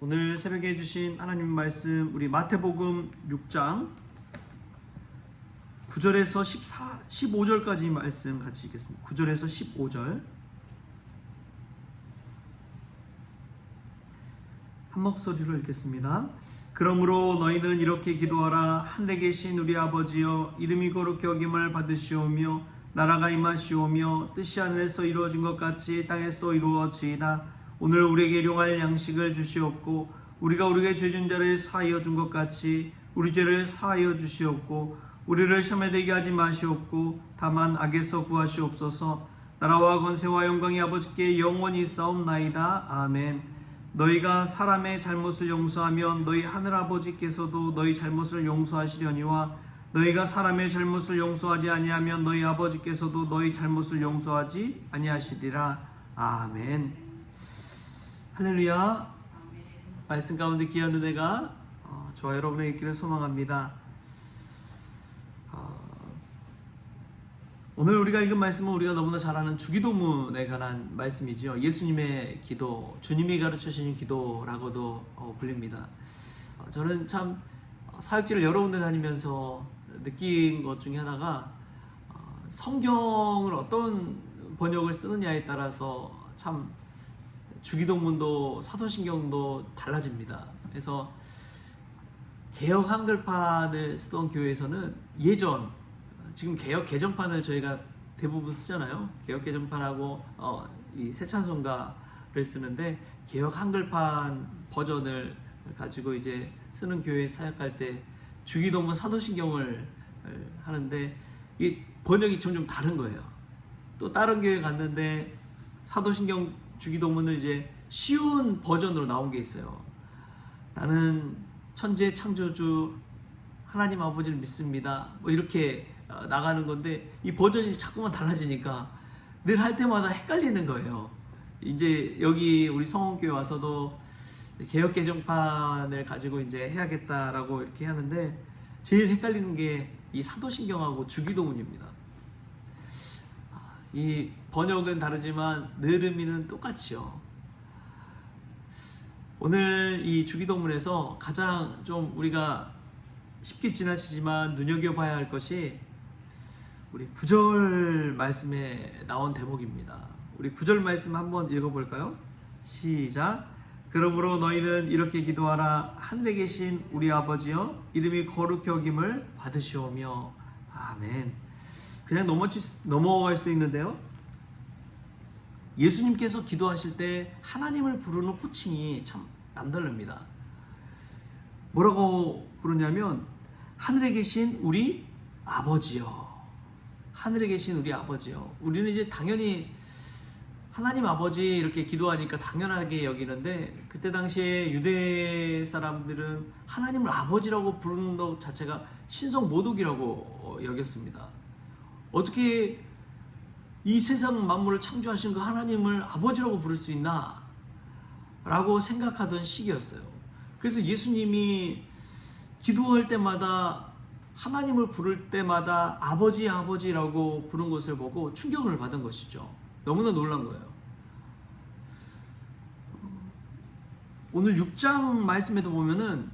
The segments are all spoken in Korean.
오늘 새벽에 주신 하나님 말씀 우리 마태복음 6장 9절에서 15절까지 말씀 같이 읽겠습니다. 9절에서 15절 한 목소리로 읽겠습니다. 그러므로 너희는 이렇게 기도하라. 하늘에 계신 우리 아버지여, 이름이 거룩히 여김을 받으시오며 나라가 임하시오며 뜻이 하늘에서 이루어진 것 같이 땅에서도 이루어지이다. 오늘 우리에게 일용할 양식을 주시옵고 우리가 우리에게 죄진 자를 사하여 준 것 같이 우리 죄를 사하여 주시옵고 우리를 시험에 들게 하지 마시옵고 다만 악에서 구하시옵소서. 나라와 권세와 영광이 아버지께 영원히 있사옵나이다. 아멘. 너희가 사람의 잘못을 용서하면 너희 하늘 아버지께서도 너희 잘못을 용서하시려니와 너희가 사람의 잘못을 용서하지 아니하면 너희 아버지께서도 너희 잘못을 용서하지 아니하시리라. 아멘. 할렐루야. 말씀 가운데 귀한 은혜가 저와 여러분에게 있기를 소망합니다. 오늘 우리가 읽은 말씀은 우리가 너무나 잘 아는 주기도문에 관한 말씀이죠. 예수님의 기도, 주님이 가르쳐주신 기도라고도 불립니다. 저는 참 사역지를 여러 군데 다니면서 느낀 것 중에 하나가 성경을 어떤 번역을 쓰느냐에 따라서 참 주기도문도 사도신경도 달라집니다. 그래서 개역 한글판을 쓰던 교회에서는 예전, 지금 개역 개정판을 저희가 대부분 쓰잖아요. 개역 개정판하고 이 새찬송가를 쓰는데 개역 한글판 버전을 가지고 이제 쓰는 교회에 사역할 때 주기도문 사도신경을 하는데 이 번역이 점점 다른 거예요. 또 다른 교회 갔는데 사도신경 주기도문을 이제 쉬운 버전으로 나온 게 있어요. 나는 천지의 창조주 하나님 아버지를 믿습니다. 뭐 이렇게 나가는 건데 이 버전이 자꾸만 달라지니까 늘 할 때마다 헷갈리는 거예요. 이제 여기 우리 성원교회 와서도 개역 개정판을 가지고 이제 해야겠다라고 이렇게 하는데 제일 헷갈리는 게 이 사도신경하고 주기도문입니다. 이 번역은 다르지만 늘 의미는 똑같이요. 오늘 이 주기도문에서 가장 좀 우리가 쉽게 지나치지만 눈여겨봐야 할 것이 우리 9절 말씀에 나온 대목입니다. 우리 9절 말씀 한번 읽어볼까요? 시작. 그러므로 너희는 이렇게 기도하라. 하늘에 계신 우리 아버지여, 이름이 거룩히 여김을 받으시오며. 아멘. 그냥 넘어갈 수도 있는데요. 예수님께서 기도하실 때 하나님을 부르는 호칭이 참 남다릅니다. 뭐라고 부르냐면 하늘에 계신 우리 아버지요. 하늘에 계신 우리 아버지요. 우리는 이제 당연히 하나님 아버지 이렇게 기도하니까 당연하게 여기는데 그때 당시에 유대 사람들은 하나님을 아버지라고 부르는 것 자체가 신성 모독이라고 여겼습니다. 어떻게 이 세상 만물을 창조하신 그 하나님을 아버지라고 부를 수 있나? 라고 생각하던 시기였어요. 그래서 예수님이 기도할 때마다 하나님을 부를 때마다 아버지 아버지라고 부른 것을 보고 충격을 받은 것이죠. 너무나 놀란 거예요. 오늘 6장 말씀에도 보면은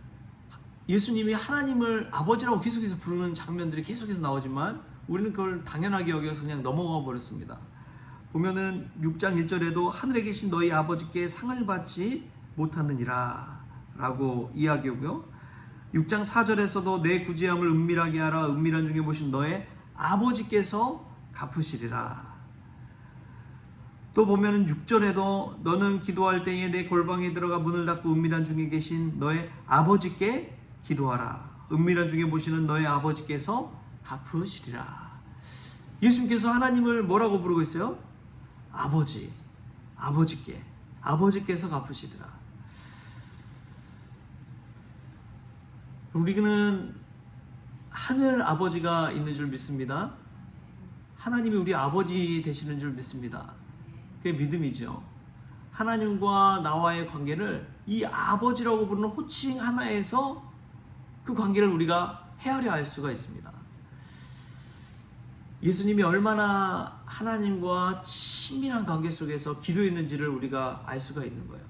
예수님이 하나님을 아버지라고 계속해서 부르는 장면들이 계속해서 나오지만 우리는 그걸 당연하게 여겨서 그냥 넘어가 버렸습니다. 보면은 6장 1절에도 하늘에 계신 너희 아버지께 상을 받지 못하느니라 라고 이야기하고요. 6장 4절에서도 내 구제함을 은밀하게 하라. 은밀한 중에 보신 너의 아버지께서 갚으시리라. 또 보면은 6절에도 너는 기도할 때에 내 골방에 들어가 문을 닫고 은밀한 중에 계신 너의 아버지께 기도하라. 은밀한 중에 보시는 너의 아버지께서 갚으시리라. 예수님께서 하나님을 뭐라고 부르고 있어요? 아버지, 아버지께서 갚으시리라. 우리는 하늘 아버지가 있는 줄 믿습니다. 하나님이 우리 아버지 되시는 줄 믿습니다. 그게 믿음이죠. 하나님과 나와의 관계를 이 아버지라고 부르는 호칭 하나에서 그 관계를 우리가 헤아려 알 수가 있습니다. 예수님이 얼마나 하나님과 친밀한 관계 속에서 기도했는지를 우리가 알 수가 있는 거예요.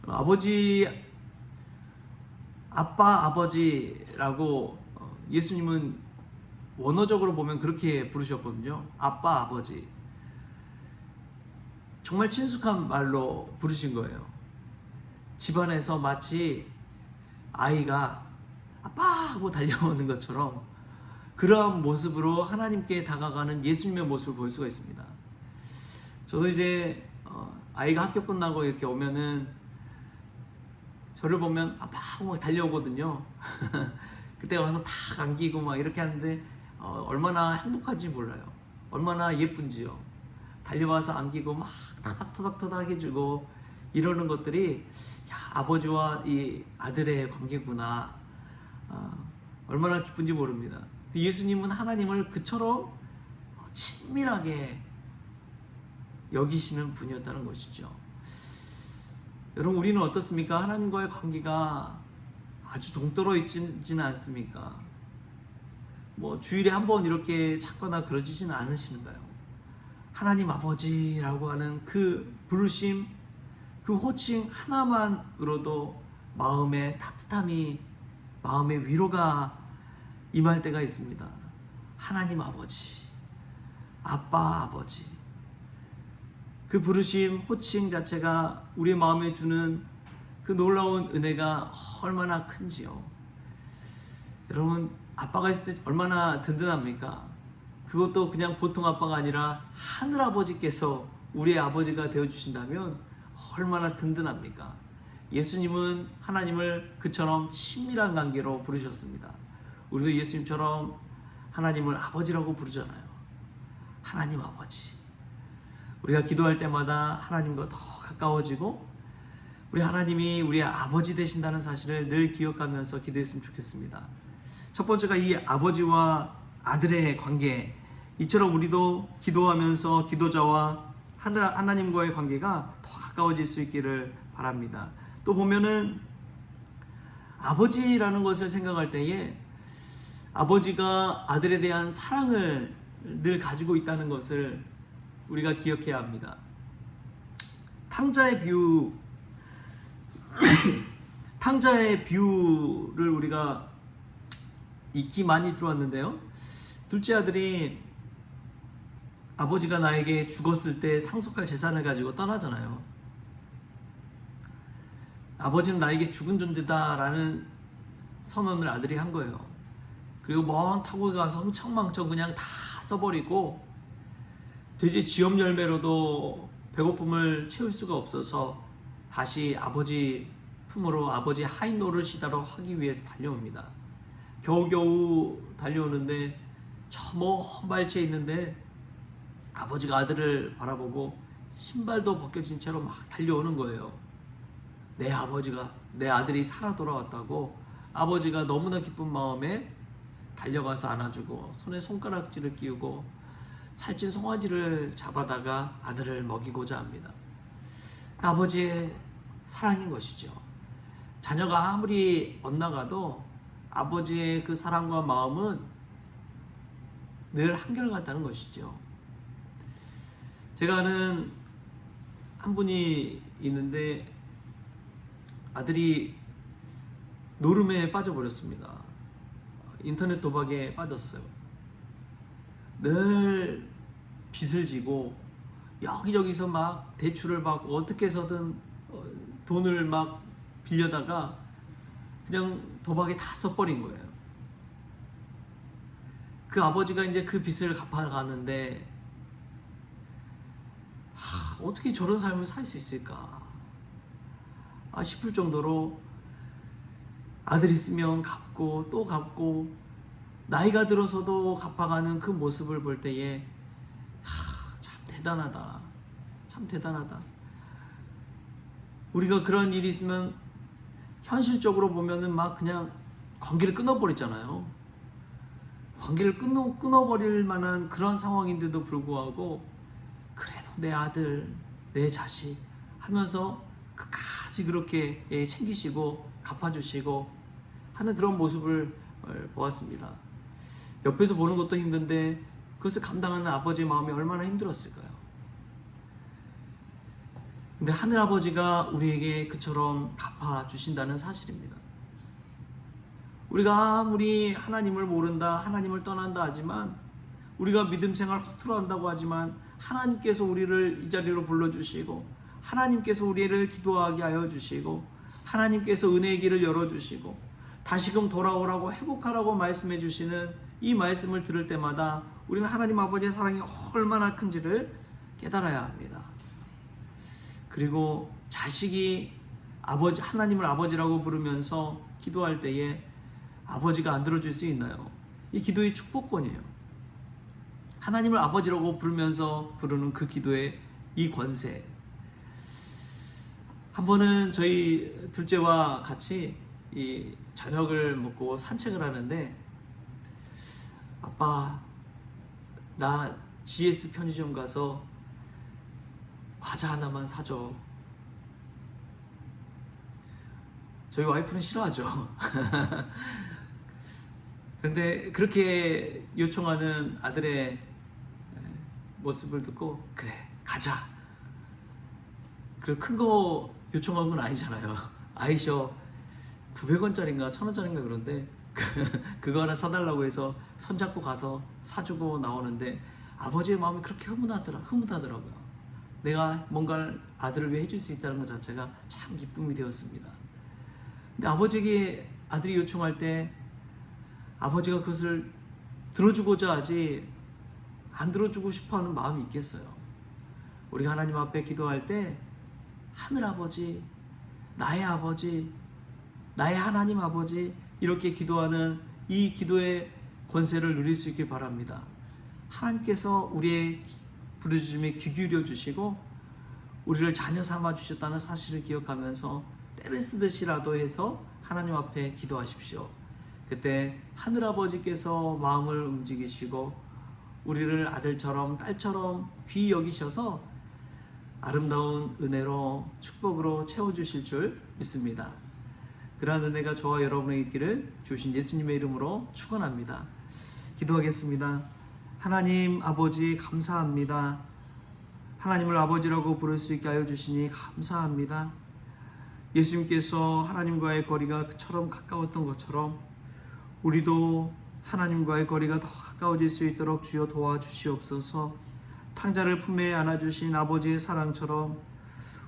아버지, 아빠, 아버지라고 예수님은 원어적으로 보면 그렇게 부르셨거든요. 아빠, 아버지. 정말 친숙한 말로 부르신 거예요. 집안에서 마치 아이가 아빠 하고 달려오는 것처럼 그러한 모습으로 하나님께 다가가는 예수님의 모습을 볼 수가 있습니다. 저도 이제 아이가 학교 끝나고 이렇게 오면은 저를 보면 아빠 하고 막 달려오거든요. 그때 와서 탁 안기고 막 이렇게 하는데 얼마나 행복한지 몰라요. 얼마나 예쁜지요. 달려와서 안기고 막 토닥토닥 해주고 이러는 것들이 야, 아버지와 이 아들의 관계구나. 얼마나 기쁜지 모릅니다. 예수님은 하나님을 그처럼 친밀하게 여기시는 분이었다는 것이죠. 여러분, 우리는 어떻습니까? 하나님과의 관계가 아주 동떨어 있지는 않습니까? 뭐 주일에 한 번 이렇게 찾거나 그러지는 않으시는가요? 하나님 아버지라고 하는 그 부르심, 그 호칭 하나만으로도 마음의 따뜻함이, 마음의 위로가 임할 때가 있습니다. 하나님 아버지, 아빠 아버지. 그 부르심, 호칭 자체가 우리의 마음에 주는 그 놀라운 은혜가 얼마나 큰지요. 여러분, 아빠가 있을 때 얼마나 든든합니까? 그것도 그냥 보통 아빠가 아니라 하늘아버지께서 우리의 아버지가 되어주신다면 얼마나 든든합니까? 예수님은 하나님을 그처럼 친밀한 관계로 부르셨습니다. 우리도 예수님처럼 하나님을 아버지라고 부르잖아요. 하나님 아버지. 우리가 기도할 때마다 하나님과 더 가까워지고 우리 하나님이 우리의 아버지 되신다는 사실을 늘 기억하면서 기도했으면 좋겠습니다. 첫 번째가 이 아버지와 아들의 관계. 이처럼 우리도 기도하면서 기도자와 하나님과의 관계가 더 가까워질 수 있기를 바랍니다. 또 보면은 아버지라는 것을 생각할 때에 아버지가 아들에 대한 사랑을 늘 가지고 있다는 것을 우리가 기억해야 합니다. 탕자의 비유, 탕자의 비유를 우리가 익히 많이 들어왔는데요. 둘째 아들이 아버지가 나에게 죽었을 때 상속할 재산을 가지고 떠나잖아요. 아버지는 나에게 죽은 존재다라는 선언을 아들이 한 거예요. 그리고 먼 타국에 가서 흥청망청 그냥 다 써버리고 돼지 지엽 열매로도 배고픔을 채울 수가 없어서 다시 아버지 품으로 아버지 하인 노릇이다로 하기 위해서 달려옵니다. 겨우겨우 달려오는데 저 먼 발치에 있는데 아버지가 아들을 바라보고 신발도 벗겨진 채로 막 달려오는 거예요. 내 아버지가, 내 아들이 살아 돌아왔다고 아버지가 너무나 기쁜 마음에 달려가서 안아주고 손에 손가락질을 끼우고 살찐 송아지를 잡아다가 아들을 먹이고자 합니다. 아버지의 사랑인 것이죠. 자녀가 아무리 엇나가도 아버지의 그 사랑과 마음은 늘 한결같다는 것이죠. 제가 아는 한 분이 있는데 아들이 노름에 빠져버렸습니다. 인터넷 도박에 빠졌어요. 늘 빚을 지고 여기저기서 막 대출을 받고 어떻게 해서든 돈을 막 빌려다가 그냥 도박에 다 써버린 거예요. 그 아버지가 이제 그 빚을 갚아가는데 어떻게 저런 삶을 살 수 있을까 싶을 정도로 아들 있으면 갚고 또 갚고 나이가 들어서도 갚아가는 그 모습을 볼 때에 참 대단하다. 참 대단하다. 우리가 그런 일이 있으면 현실적으로 보면은 막 그냥 관계를 끊어버리잖아요. 관계를 끊어버릴 만한 그런 상황인데도 불구하고 그래도 내 아들, 내 자식 하면서 끝까지 그렇게 챙기시고 갚아주시고 하는 그런 모습을 보았습니다. 옆에서 보는 것도 힘든데 그것을 감당하는 아버지의 마음이 얼마나 힘들었을까요? 근데 하늘아버지가 우리에게 그처럼 갚아주신다는 사실입니다. 우리가 아무리 하나님을 모른다, 하나님을 떠난다 하지만, 우리가 믿음 생활 허투루 한다고 하지만 하나님께서 우리를 이 자리로 불러주시고, 하나님께서 우리를 기도하게 하여 주시고, 하나님께서 은혜의 길을 열어주시고 다시금 돌아오라고 회복하라고 말씀해 주시는 이 말씀을 들을 때마다 우리는 하나님 아버지의 사랑이 얼마나 큰지를 깨달아야 합니다. 그리고 자식이 하나님을 아버지라고 부르면서 기도할 때에 아버지가 안 들어줄 수 있나요? 이 기도의 축복권이에요. 하나님을 아버지라고 부르면서 부르는 그 기도의 이 권세. 한 번은 저희 둘째와 같이 이 저녁을 먹고 산책을 하는데, 아빠, 나 GS 편의점 가서 과자 하나만 사줘. 저희 와이프는 싫어하죠. 그런데 그렇게 요청하는 아들의 모습을 듣고, 그래, 가자. 그 큰 거 요청한 건 아니잖아요. 아이셔 900원짜리인가 1000원짜리인가 그런데 그거 하나 사달라고 해서 손잡고 가서 사주고 나오는데 아버지의 마음이 그렇게 흐뭇하더라고요. 내가 뭔가를 아들을 위해 해줄 수 있다는 것 자체가 참 기쁨이 되었습니다. 근데 아버지에게 아들이 요청할 때 아버지가 그것을 들어주고자 하지 안 들어주고 싶어하는 마음이 있겠어요. 우리가 하나님 앞에 기도할 때 하늘아버지, 나의 아버지, 나의 하나님 아버지, 이렇게 기도하는 이 기도의 권세를 누릴 수 있길 바랍니다. 하나님께서 우리의 부르짖음에 귀 기울여 주시고 우리를 자녀 삼아 주셨다는 사실을 기억하면서 때를 쓰듯이라도 해서 하나님 앞에 기도하십시오. 그때 하늘아버지께서 마음을 움직이시고 우리를 아들처럼 딸처럼 귀히 여기셔서 아름다운 은혜로 축복으로 채워주실 줄 믿습니다. 그러한 은혜가 저와 여러분에게 있기를 주신 예수님의 이름으로 축원합니다. 기도하겠습니다. 하나님 아버지 감사합니다. 하나님을 아버지라고 부를 수 있게 하여 주시니 감사합니다. 예수님께서 하나님과의 거리가 그처럼 가까웠던 것처럼 우리도 하나님과의 거리가 더 가까워질 수 있도록 주여 도와주시옵소서. 탕자를 품에 안아주신 아버지의 사랑처럼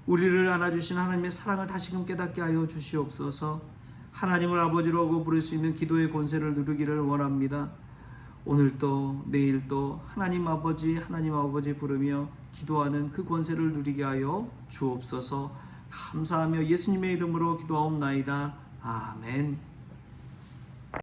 우리를 안아주신 하나님의 사랑을 다시금 깨닫게 하여 주시옵소서. 하나님을 아버지라고 부를 수 있는 기도의 권세를 누리기를 원합니다. 오늘도 내일도 하나님 아버지 부르며 기도하는 그 권세를 누리게 하여 주옵소서. 감사하며 예수님의 이름으로 기도하옵나이다. 아멘.